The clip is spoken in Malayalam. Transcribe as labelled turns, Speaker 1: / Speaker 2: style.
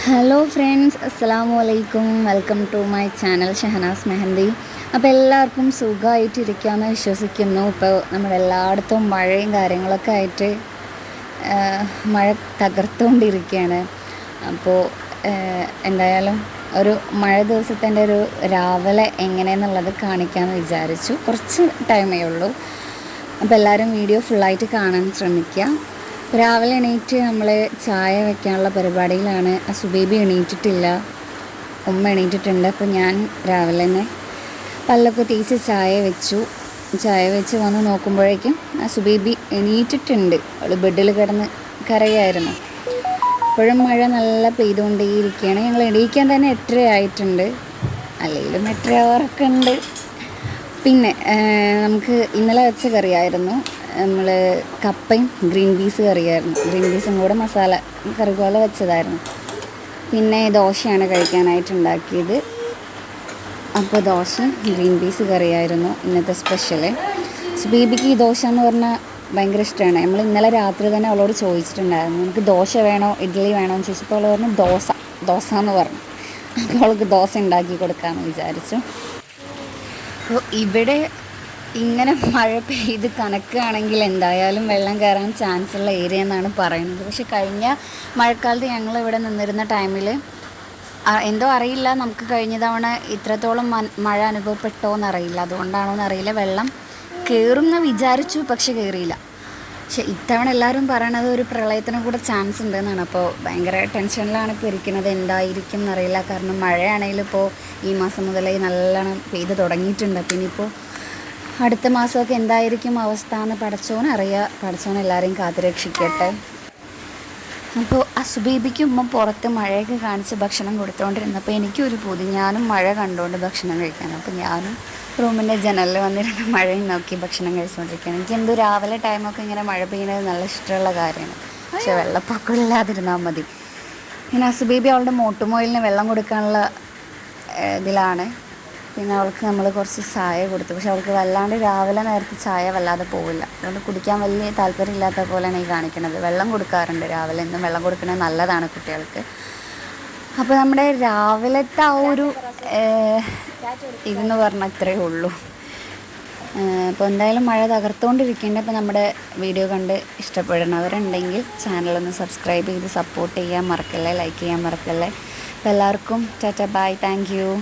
Speaker 1: ഹലോ ഫ്രണ്ട്സ്, അസ്സലാമു അലൈക്കും. Welcome to my channel Shahnaz Mehndi. അപ്പോൾ എല്ലാവർക്കും സുഖമായിട്ടിരിക്കാമെന്ന് വിശ്വസിക്കുന്നു. ഇപ്പോൾ നമ്മളെല്ലായിടത്തും മഴയും കാര്യങ്ങളൊക്കെ ആയിട്ട് മഴ തകർത്തുകൊണ്ടിരിക്കുകയാണ്. അപ്പോൾ എന്തായാലും ഒരു മഴ ദിവസത്തിൻ്റെ ഒരു രാവിലെ എങ്ങനെയെന്നുള്ളത് കാണിക്കാമെന്ന് വിചാരിച്ചു. കുറച്ച് ടൈമേ ഉള്ളൂ. അപ്പോൾ എല്ലാവരും വീഡിയോ ഫുള്ളായിട്ട് കാണാൻ ശ്രമിക്കുക. രാവിലെ എണീറ്റ് നമ്മൾ ചായ വെക്കാനുള്ള പരിപാടിയിലാണ്. സുബേബി എണീറ്റിട്ടില്ല, ഉമ്മ എണീറ്റിട്ടുണ്ട്. അപ്പോൾ ഞാൻ രാവിലെ തന്നെ പല്ലൊക്കെ തേച്ച് ചായ വെച്ച് വന്ന് നോക്കുമ്പോഴേക്കും സുബേബി എണീറ്റിട്ടുണ്ട്. അവൾ ബെഡിൽ കിടന്ന് കരയായിരുന്നു. ഇപ്പോഴും മഴ നല്ല പെയ്തുകൊണ്ടേയിരിക്കുകയാണ്. ഞങ്ങൾ എണീക്കാൻ തന്നെ 8:30 ആയിട്ടുണ്ട്, അല്ലെങ്കിലും 8:30 ആവാറൊക്കെ ഉണ്ട്. പിന്നെ നമുക്ക് ഇന്നലെ വെച്ച കറിയായിരുന്നു. നമ്മൾ കപ്പയും ഗ്രീൻ പീസ് കറിയായിരുന്നു. ഗ്രീൻ പീസും കൂടെ മസാല കറി പോലെ വെച്ചതായിരുന്നു. പിന്നെ ദോശയാണ് കഴിക്കാനായിട്ട് ഉണ്ടാക്കിയത്. അപ്പോൾ ദോശയും ഗ്രീൻ പീസ് കറിയായിരുന്നു ഇന്നത്തെ സ്പെഷ്യൽ. സുബീബിക്ക് ഈ ദോശ എന്ന് പറഞ്ഞാൽ ഭയങ്കര ഇഷ്ടമാണ്. നമ്മൾ ഇന്നലെ രാത്രി തന്നെ അവളോട് ചോദിച്ചിട്ടുണ്ടായിരുന്നു, എനിക്ക് ദോശ വേണോ ഇഡ്ഡലി വേണോ എന്ന് ചോദിച്ചപ്പോൾ അവൾ പറഞ്ഞു ദോശ എന്ന് പറഞ്ഞു. അപ്പോൾ അവൾക്ക് ദോശ ഉണ്ടാക്കി കൊടുക്കാമെന്ന് വിചാരിച്ചു. അപ്പോൾ ഇവിടെ ഇങ്ങനെ മഴ പെയ്ത് കനക്കുകയാണെങ്കിൽ എന്തായാലും വെള്ളം കയറാൻ ചാൻസ് ഉള്ള ഏരിയ എന്നാണ് പറയുന്നത്. പക്ഷെ കഴിഞ്ഞ മഴക്കാലത്ത് ഞങ്ങൾ ഇവിടെ നിന്നിരുന്ന ടൈമിൽ എന്തോ അറിയില്ല, നമുക്ക് കഴിഞ്ഞ തവണ ഇത്രത്തോളം മഴ അനുഭവപ്പെട്ടോ എന്നറിയില്ല, അതുകൊണ്ടാണോ എന്നറിയില്ല, വെള്ളം കയറും എന്ന് വിചാരിച്ചു, പക്ഷെ കയറിയില്ല. പക്ഷെ ഇത്തവണ എല്ലാവരും പറയണത് ഒരു പ്രളയത്തിന് കൂടെ ചാൻസ് ഉണ്ടെന്നാണ്. അപ്പോൾ ഭയങ്കര ടെൻഷനിലാണ് ഇപ്പോൾ ഇരിക്കുന്നത്, എന്തായിരിക്കും എന്നറിയില്ല. കാരണം മഴയാണെങ്കിലും ഇപ്പോൾ ഈ മാസം മുതലേ നല്ലോണം പെയ്ത് തുടങ്ങിയിട്ടുണ്ട്. പിന്നെ ഇപ്പോൾ അടുത്ത മാസമൊക്കെ എന്തായിരിക്കും അവസ്ഥ എന്ന് പടച്ചോൻ എല്ലാവരെയും കാത്തുരക്ഷിക്കട്ടെ. അപ്പോൾ സുബീബിക്ക് ഉമ്മ പുറത്ത് മഴയൊക്കെ കാണിച്ച് ഭക്ഷണം കൊടുത്തുകൊണ്ടിരുന്നപ്പോൾ എനിക്കൊരു പൂതി, ഞാനും മഴ കണ്ടുകൊണ്ട് ഭക്ഷണം കഴിക്കാൻ. അപ്പോൾ ഞാനും റൂമിൻ്റെ ജനലിൽ വന്നിരുന്ന് മഴയും നോക്കി ഭക്ഷണം കഴിച്ചുകൊണ്ടിരിക്കുകയാണ്. എനിക്കെന്തോ രാവിലെ ടൈമൊക്കെ ഇങ്ങനെ മഴ പെയ്യുന്നത് നല്ല ഇഷ്ടമുള്ള കാര്യമാണ്. പക്ഷേ വെള്ളപ്പൊക്കം ഇല്ലാതിരുന്നാൽ മതി. പിന്നെ സുബീബി അവളുടെ മോട്ടുമോയിലിന് വെള്ളം കൊടുക്കാനുള്ള ഇതിലാണ്. പിന്നെ അവൾക്ക് നമ്മൾ കുറച്ച് ചായ കൊടുത്തു. പക്ഷെ അവൾക്ക് വല്ലാണ്ട് രാവിലെ നേരത്തെ ചായ വല്ലാതെ പോവില്ല, അതുകൊണ്ട് കുടിക്കാൻ വലിയ താല്പര്യമില്ലാത്ത പോലെയാണ് ഈ കാണിക്കുന്നത്. വെള്ളം കൊടുക്കാറുണ്ട് രാവിലെ, എന്നും വെള്ളം കൊടുക്കുന്നത് നല്ലതാണ് കുട്ടികൾക്ക്. അപ്പോൾ നമ്മുടെ രാവിലത്തെ ആ ഒരു ഇതെന്ന് പറഞ്ഞാൽ ഇത്രയേ ഉള്ളൂ. അപ്പോൾ എന്തായാലും മഴ തകർത്തുകൊണ്ടിരിക്കേണ്ട. അപ്പോൾ നമ്മുടെ വീഡിയോ കണ്ട് ഇഷ്ടപ്പെടുന്നവരുണ്ടെങ്കിൽ ചാനലൊന്ന് സബ്സ്ക്രൈബ് ചെയ്ത് സപ്പോർട്ട് ചെയ്യാൻ മറക്കല്ലേ, ലൈക്ക് ചെയ്യാൻ മറക്കല്ലേ. അപ്പോൾ എല്ലാവർക്കും ടാറ്റ, ബൈ, താങ്ക് യു.